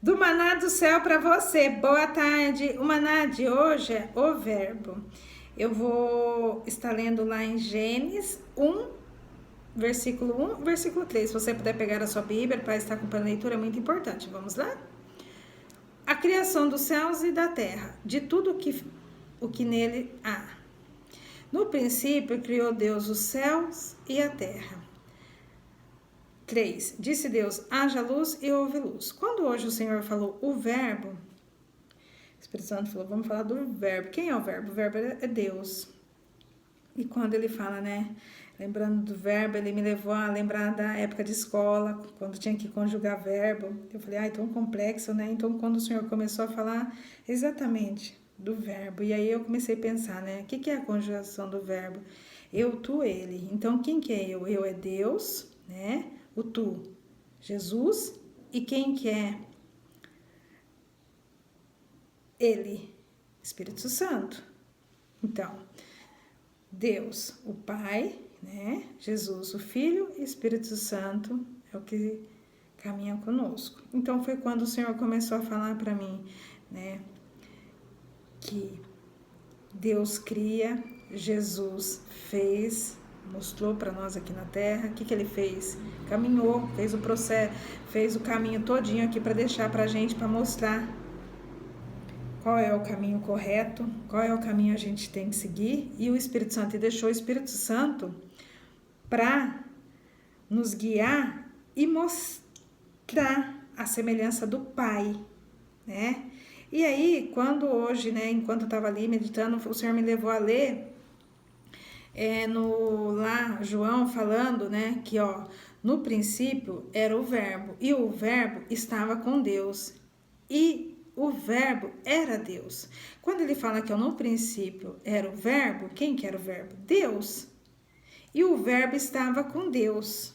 Do maná do céu para você. Boa tarde. O maná de hoje é o verbo. Eu vou estar lendo lá em Gênesis 1, versículo 1, versículo 3. Se você puder pegar a sua Bíblia para estar acompanhando a leitura, é muito importante. Vamos lá? A criação dos céus e da terra, de tudo o que nele há. No princípio, criou Deus os céus e a terra. 3. Disse Deus, haja luz e houve luz. Quando hoje o Senhor falou o verbo, o Espírito Santo falou, vamos falar do verbo. Quem é o verbo? O verbo é Deus. E quando ele fala, né, lembrando do verbo, ele me levou a lembrar da época de escola, quando tinha que conjugar verbo. Eu falei, tão complexo, né? Então, quando o Senhor começou a falar exatamente do verbo, e aí eu comecei a pensar, né, o que é a conjugação do verbo? Eu, tu, ele. Então, quem que é eu? Eu é Deus, né? O tu, Jesus, e quem que é ele? Espírito Santo. Então, Deus, o Pai, né? Jesus, o Filho, e Espírito Santo é o que caminha conosco. Então, foi quando o Senhor começou a falar para mim, né? Que Deus cria, Jesus fez, mostrou para nós aqui na terra. O que ele fez? Caminhou, fez o processo, fez o caminho todinho aqui para deixar para a gente, para mostrar qual é o caminho correto, qual é o caminho a gente tem que seguir. E o Espírito Santo, e deixou o Espírito Santo para nos guiar e mostrar a semelhança do Pai, né? E aí, quando hoje, né, enquanto eu estava ali meditando, o Senhor me levou a ler lá João falando, né, que no princípio era o verbo, e o verbo estava com Deus, e o verbo era Deus. Quando ele fala que no princípio era o verbo, quem que era o verbo? Deus. E o verbo estava com Deus.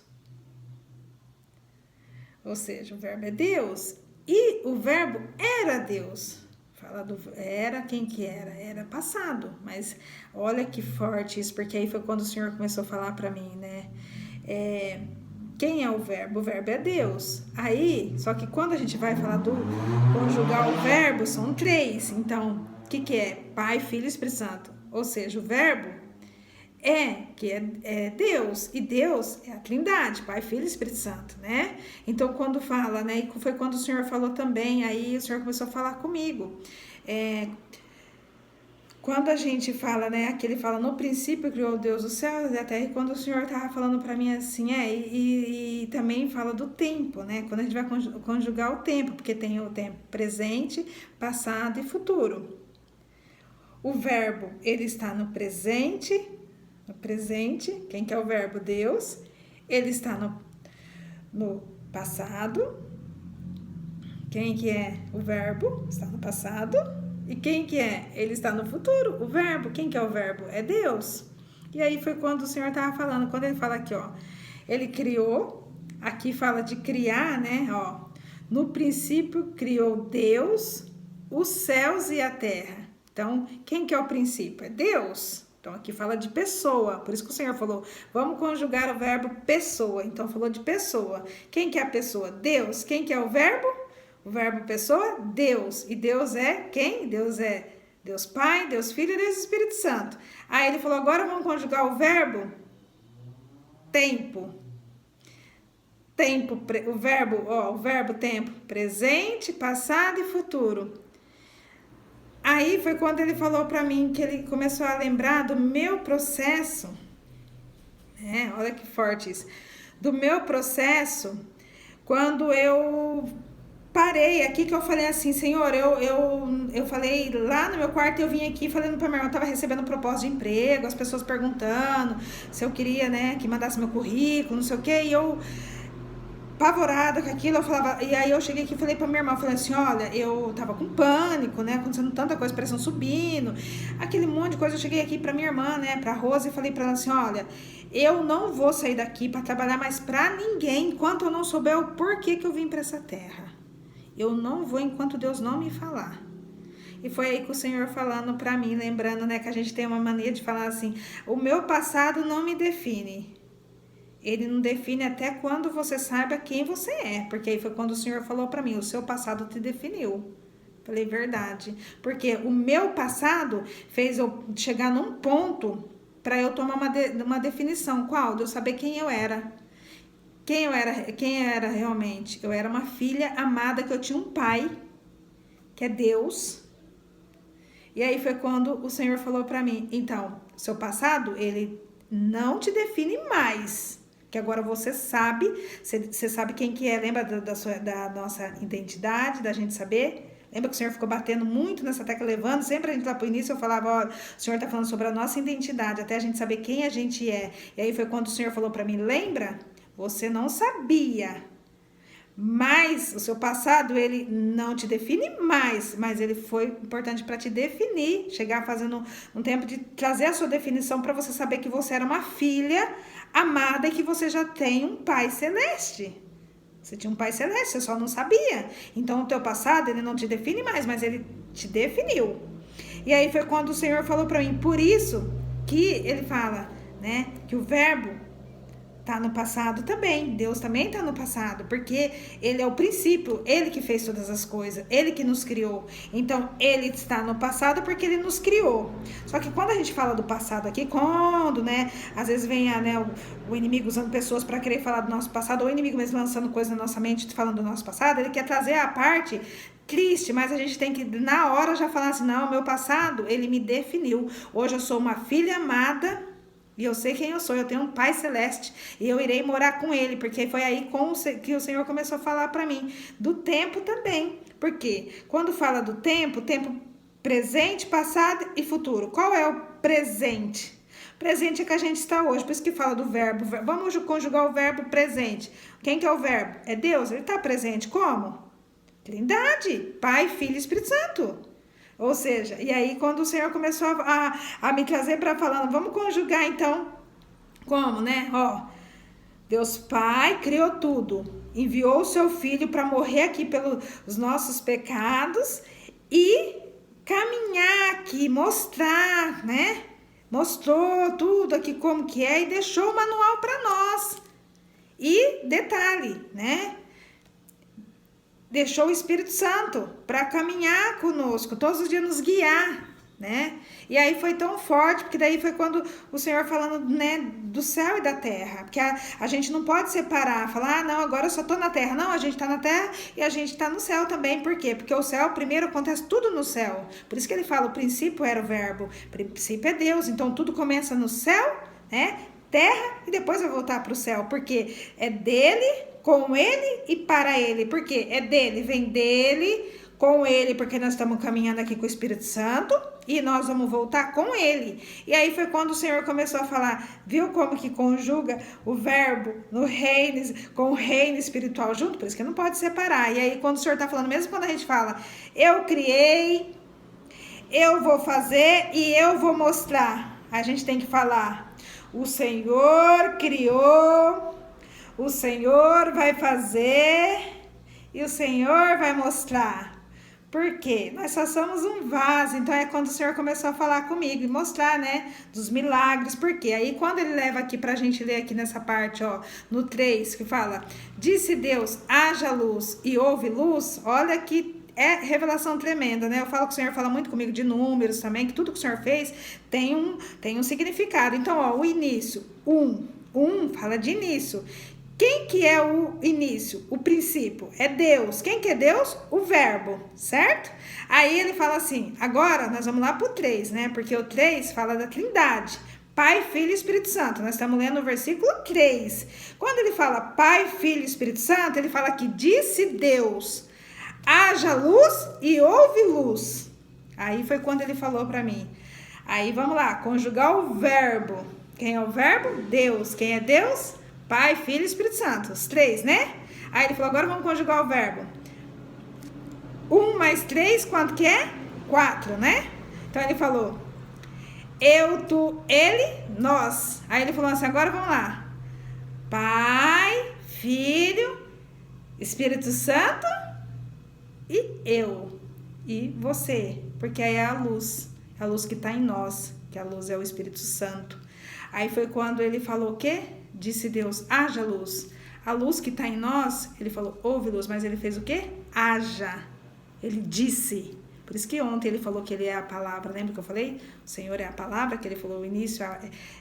Ou seja, o verbo é Deus e o verbo era Deus. Fala do era, quem que era? Era passado, mas olha que forte isso, porque aí foi quando o Senhor começou a falar para mim, né? Quem é o verbo? O verbo é Deus. Aí, só que quando a gente vai falar do conjugar o verbo, são 3. Então, o que é? Pai, Filho e Espírito Santo. Ou seja, o verbo é Deus, e Deus é a Trindade, Pai, Filho e Espírito Santo, né? Então, quando fala, né, e foi quando o Senhor falou também, aí o Senhor começou a falar comigo, quando a gente fala, né, aqui ele fala, no princípio criou Deus os céus e a terra, e quando o Senhor estava falando para mim assim, e também fala do tempo, né, quando a gente vai conjugar o tempo, porque tem o tempo presente, passado e futuro. O verbo, ele está no presente, quem que é o verbo? Deus. Ele está no passado. Quem que é o verbo? Está no passado. E quem que é? Ele está no futuro. O verbo, quem que é o verbo? É Deus. E aí foi quando o Senhor estava falando, quando ele fala aqui, ele criou, aqui fala de criar, né, no princípio criou Deus os céus e a terra. Então, quem que é o princípio? É Deus. Então, aqui fala de pessoa, por isso que o Senhor falou, vamos conjugar o verbo pessoa. Então, falou de pessoa. Quem que é a pessoa? Deus. Quem que é o verbo? O verbo pessoa? Deus. E Deus é quem? Deus é Deus Pai, Deus Filho e Deus Espírito Santo. Aí ele falou, agora vamos conjugar o verbo tempo. Tempo, o verbo tempo, presente, passado e futuro. Aí foi quando ele falou para mim que ele começou a lembrar do meu processo, né? Olha que forte isso. Do meu processo, quando eu parei aqui, que eu falei assim, Senhor, eu falei lá no meu quarto, eu vim aqui falando para minha irmã, eu estava recebendo proposta de emprego, as pessoas perguntando se eu queria, né, que mandasse meu currículo, não sei o quê, e eu apavorada com aquilo, eu falava, e aí eu cheguei aqui e falei pra minha irmã, falei assim, olha, eu tava com pânico, né, acontecendo tanta coisa, pressão subindo, aquele monte de coisa, eu cheguei aqui pra minha irmã, né, pra Rosa, e falei pra ela assim, olha, eu não vou sair daqui pra trabalhar mais pra ninguém, enquanto eu não souber o porquê que eu vim pra essa terra, eu não vou enquanto Deus não me falar. E foi aí que o Senhor falando pra mim, lembrando, né, que a gente tem uma mania de falar assim, o meu passado não me define, Ele não define até quando você saiba quem você é. Porque aí foi quando o Senhor falou para mim, o seu passado te definiu. Falei, verdade. Porque o meu passado fez eu chegar num ponto para eu tomar uma definição. Qual? De eu saber quem eu era. Quem eu era realmente? Eu era uma filha amada, que eu tinha um pai, que é Deus. E aí foi quando o Senhor falou para mim, então, seu passado, ele não te define mais. Que agora você sabe quem que é, lembra da nossa identidade, da gente saber? Lembra que o Senhor ficou batendo muito nessa tecla, levando sempre a gente lá pro início, eu falava, ó, o Senhor tá falando sobre a nossa identidade, até a gente saber quem a gente é. E aí foi quando o Senhor falou para mim, lembra? Você não sabia, mas o seu passado, ele não te define mais, mas ele foi importante para te definir, chegar fazendo um tempo de trazer a sua definição para você saber que você era uma filha amada e que você já tem um pai celeste. Você tinha um pai celeste, você só não sabia. Então o teu passado, ele não te define mais, mas ele te definiu. E aí foi quando o Senhor falou para mim, por isso que ele fala, né, que o verbo tá no passado também, Deus também tá no passado, porque ele é o princípio, ele que fez todas as coisas, ele que nos criou, então ele está no passado porque ele nos criou. Só que quando a gente fala do passado aqui, quando, né, às vezes vem o inimigo usando pessoas para querer falar do nosso passado, ou o inimigo mesmo lançando coisas na nossa mente falando do nosso passado, ele quer trazer a parte triste, mas a gente tem que na hora já falar assim, não, meu passado, ele me definiu, hoje eu sou uma filha amada, e eu sei quem eu sou, eu tenho um pai celeste, e eu irei morar com ele, porque foi aí que o Senhor começou a falar para mim, do tempo também, porque quando fala do tempo presente, passado e futuro, qual é o presente? Presente é que a gente está hoje, por isso que fala do verbo, vamos conjugar o verbo presente, quem que é o verbo? É Deus, ele está presente, como? Trindade, Pai, Filho e Espírito Santo. Ou seja, e aí quando o Senhor começou a me trazer para falando, vamos conjugar então, como, né? Ó, Deus Pai criou tudo, enviou o seu Filho para morrer aqui pelos nossos pecados e caminhar aqui, mostrar, né? Mostrou tudo aqui como que é e deixou o manual para nós. E detalhe, né? Deixou o Espírito Santo para caminhar conosco, todos os dias nos guiar, né? E aí foi tão forte, porque daí foi quando o Senhor falando, né, do céu e da terra, porque a gente não pode separar, falar, não, agora eu só tô na terra. Não, a gente tá na terra e a gente tá no céu também, por quê? Porque o céu, primeiro acontece tudo no céu, por isso que ele fala, o princípio era o verbo, o princípio é Deus, então tudo começa no céu, né? Terra e depois vai voltar para o céu, porque é dele, com ele e para ele, porque é dele, vem dele, com ele, porque nós estamos caminhando aqui com o Espírito Santo e nós vamos voltar com ele. E aí foi quando o Senhor começou a falar, viu como que conjuga o verbo no reino, com o reino espiritual junto? Por isso que não pode separar. E aí quando o Senhor está falando, mesmo quando a gente fala, eu criei, eu vou fazer e eu vou mostrar, a gente tem que falar, o Senhor criou, o Senhor vai fazer e o Senhor vai mostrar. Por quê? Nós só somos um vaso. Então é quando o Senhor começou a falar comigo e mostrar, né, dos milagres. Por quê? Aí quando ele leva aqui pra gente ler aqui nessa parte, ó, no 3, que fala, disse Deus, haja luz e houve luz, olha que é revelação tremenda, né? Eu falo que o Senhor fala muito comigo de números também, que tudo que o Senhor fez tem um significado. Então, ó, o início, fala de início. Quem que é o início? O princípio é Deus. Quem que é Deus? O verbo, certo? Aí ele fala assim, agora nós vamos lá pro 3, né? Porque o 3 fala da Trindade. Pai, Filho e Espírito Santo. Nós estamos lendo o versículo 3. Quando ele fala Pai, Filho e Espírito Santo, ele fala que disse Deus, haja luz e houve luz. Aí foi quando ele falou para mim. Aí vamos lá, conjugar o verbo. Quem é o verbo? Deus. Quem é Deus? Pai, Filho e Espírito Santo. Os 3, né? Aí ele falou, agora vamos conjugar o verbo. 1 mais 3, quanto que é? 4, né? Então ele falou, eu, tu, ele, nós. Aí ele falou assim, agora vamos lá. Pai, Filho, Espírito Santo e eu. E você. Porque aí é a luz que está em nós. Que a luz é o Espírito Santo. Aí foi quando ele falou o quê? Disse Deus, haja luz. A luz que está em nós, ele falou, houve luz, mas ele fez o quê? Haja. Ele disse. Por isso que ontem ele falou que ele é a palavra. Lembra que eu falei? O Senhor é a palavra, que ele falou o início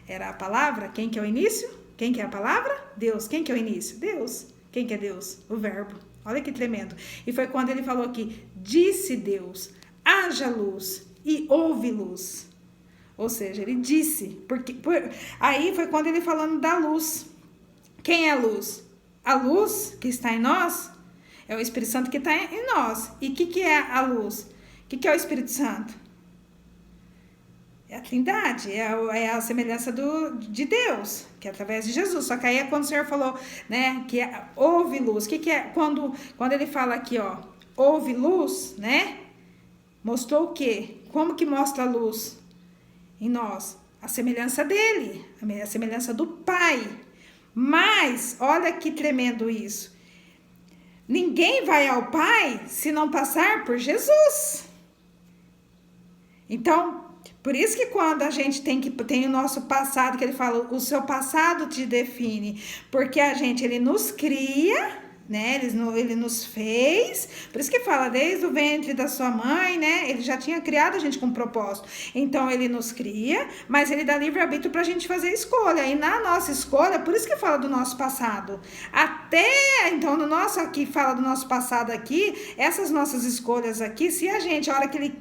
era a palavra. Quem que é o início? Quem que é a palavra? Deus. Quem que é o início? Deus. Quem que é Deus? O verbo. Olha que tremendo. E foi quando ele falou que disse Deus, haja luz e houve luz. Ou seja, ele disse. Aí foi quando ele falando da luz. Quem é a luz? A luz que está em nós é o Espírito Santo que está em nós. E o que é a luz? O que é o Espírito Santo? É a Trindade, é a semelhança de Deus, que é através de Jesus. Só que aí é quando o Senhor falou, né, que houve luz. O que é quando ele fala aqui, ó, houve luz, né? Mostrou o quê? Como que mostra a luz em nós? A semelhança dele, a semelhança do Pai. Mas, olha que tremendo isso. Ninguém vai ao Pai se não passar por Jesus. Então, por isso que quando a gente tem o nosso passado, que ele fala, o seu passado te define, porque ele nos cria, né? Ele nos fez, por isso que fala, desde o ventre da sua mãe, né? Ele já tinha criado a gente com um propósito. Então, ele nos cria, mas ele dá livre-arbítrio pra gente fazer escolha. E na nossa escolha, por isso que fala do nosso passado. Então, no nosso aqui, fala do nosso passado aqui, essas nossas escolhas aqui, se a hora que ele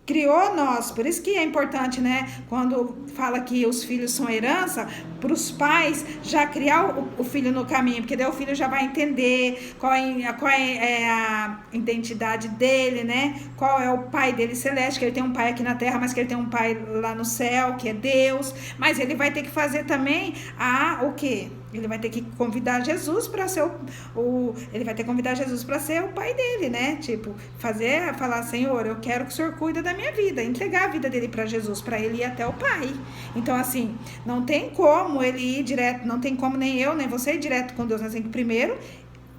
criou nós, por isso que é importante, né, quando fala que os filhos são herança, para os pais já criar o filho no caminho, porque daí o filho já vai entender qual é a identidade dele, né, qual é o pai dele celeste, que ele tem um pai aqui na terra, mas que ele tem um pai lá no céu, que é Deus, mas ele vai ter que fazer também o quê? Ele vai ter que convidar Jesus para ser ele vai ter que convidar Jesus para ser o pai dele, né? Tipo, falar, Senhor, eu quero que o Senhor cuide da minha vida, entregar a vida dele para Jesus, para ele ir até o Pai. Então, assim, não tem como ele ir direto, não tem como nem eu, nem você ir direto com Deus, nós temos que primeiro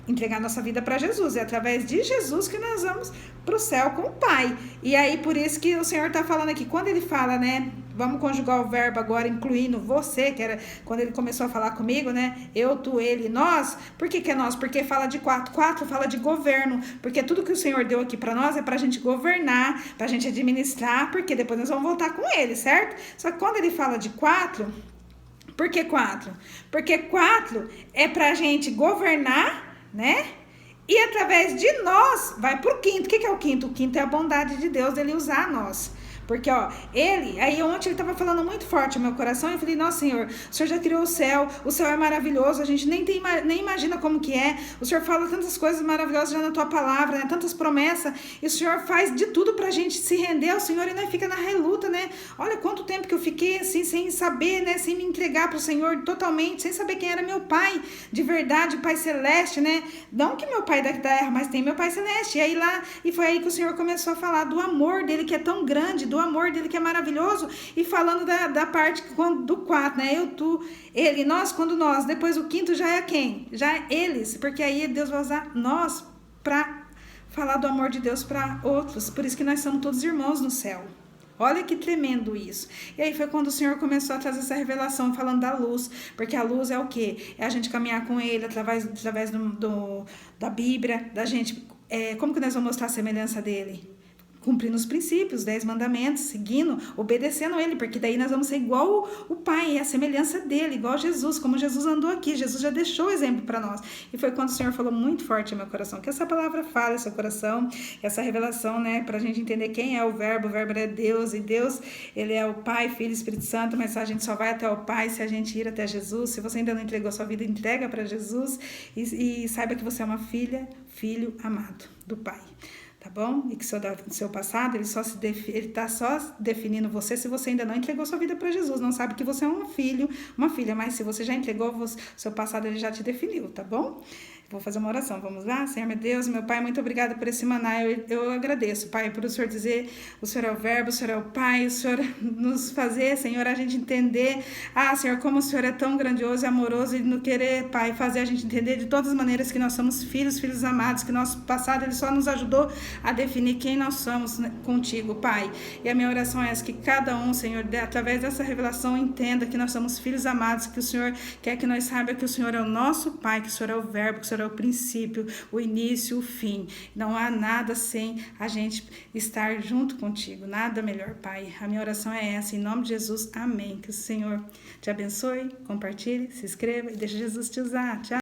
entregar nossa vida para Jesus. É através de Jesus que nós vamos para o céu com o Pai. E aí, por isso que o Senhor está falando aqui, quando ele fala, né? Vamos conjugar o verbo agora, incluindo você, que era quando ele começou a falar comigo, né? Eu, tu, ele, nós. Por que é nós? Porque fala de 4. 4 fala de governo. Porque tudo que o Senhor deu aqui para nós é para a gente governar, para a gente administrar, porque depois nós vamos voltar com ele, certo? Só que quando ele fala de 4, por que 4? Porque 4 é para a gente governar, né? E através de nós vai pro quinto. O que é o quinto? O quinto é a bondade de Deus, dele usar nós. Porque, aí ontem ele estava falando muito forte no meu coração, eu falei, nossa, Senhor, o Senhor já criou o céu é maravilhoso, a gente nem imagina como que é, o Senhor fala tantas coisas maravilhosas já na tua palavra, né, tantas promessas, e o Senhor faz de tudo pra gente se render ao Senhor e nós fica na reluta, né, olha quanto tempo que eu fiquei assim, sem saber, né, sem me entregar pro Senhor totalmente, sem saber quem era meu Pai, de verdade, Pai Celeste, né, não que meu Pai da terra, mas tem meu Pai Celeste, e foi aí que o Senhor começou a falar do amor dele que é tão grande, do amor dele que é maravilhoso, e falando da parte do 4, né, eu, tu, ele, nós, quando nós, depois o quinto já é quem? Já é eles, porque aí Deus vai usar nós para falar do amor de Deus para outros, por isso que nós somos todos irmãos no céu. Olha que tremendo isso. E aí foi quando o Senhor começou a trazer essa revelação, falando da luz, porque a luz é o quê? É a gente caminhar com ele através da Bíblia, da gente, como que nós vamos mostrar a semelhança dele? Cumprindo os princípios, 10 mandamentos, seguindo, obedecendo ele, porque daí nós vamos ser igual o Pai, a semelhança dele, igual Jesus, como Jesus andou aqui, Jesus já deixou o exemplo para nós. E foi quando o Senhor falou muito forte no meu coração, que essa palavra fala, seu coração, essa revelação, né, pra gente entender quem é o verbo é Deus, e Deus, ele é o Pai, Filho e Espírito Santo, mas a gente só vai até o Pai se a gente ir até Jesus. Se você ainda não entregou a sua vida, entrega para Jesus, e saiba que você é uma filho amado do Pai. Tá bom? E que seu passado, ele tá só definindo você se você ainda não entregou sua vida para Jesus. Não sabe que você é um filho, uma filha, mas se você já entregou, seu passado ele já te definiu, tá bom? Vou fazer uma oração, vamos lá? Senhor, meu Deus, meu Pai, muito obrigada por esse maná. Eu agradeço, Pai, por o Senhor dizer, o Senhor é o Verbo, o Senhor é o Pai, o Senhor nos fazer, Senhor, a gente entender, Senhor, como o Senhor é tão grandioso e amoroso e no querer, Pai, fazer a gente entender de todas as maneiras que nós somos filhos amados, que nosso passado, Ele só nos ajudou a definir quem nós somos contigo, Pai. E a minha oração é essa, que cada um, Senhor, através dessa revelação, entenda que nós somos filhos amados, que o Senhor quer que nós saibamos que o Senhor é o nosso Pai, que o Senhor é o Verbo, que o Senhor é o princípio, o início, o fim. Não há nada sem a gente estar junto contigo, nada melhor, Pai. A minha oração é essa, em nome de Jesus, amém. Que o Senhor te abençoe, compartilhe, se inscreva e deixe Jesus te usar. Tchau.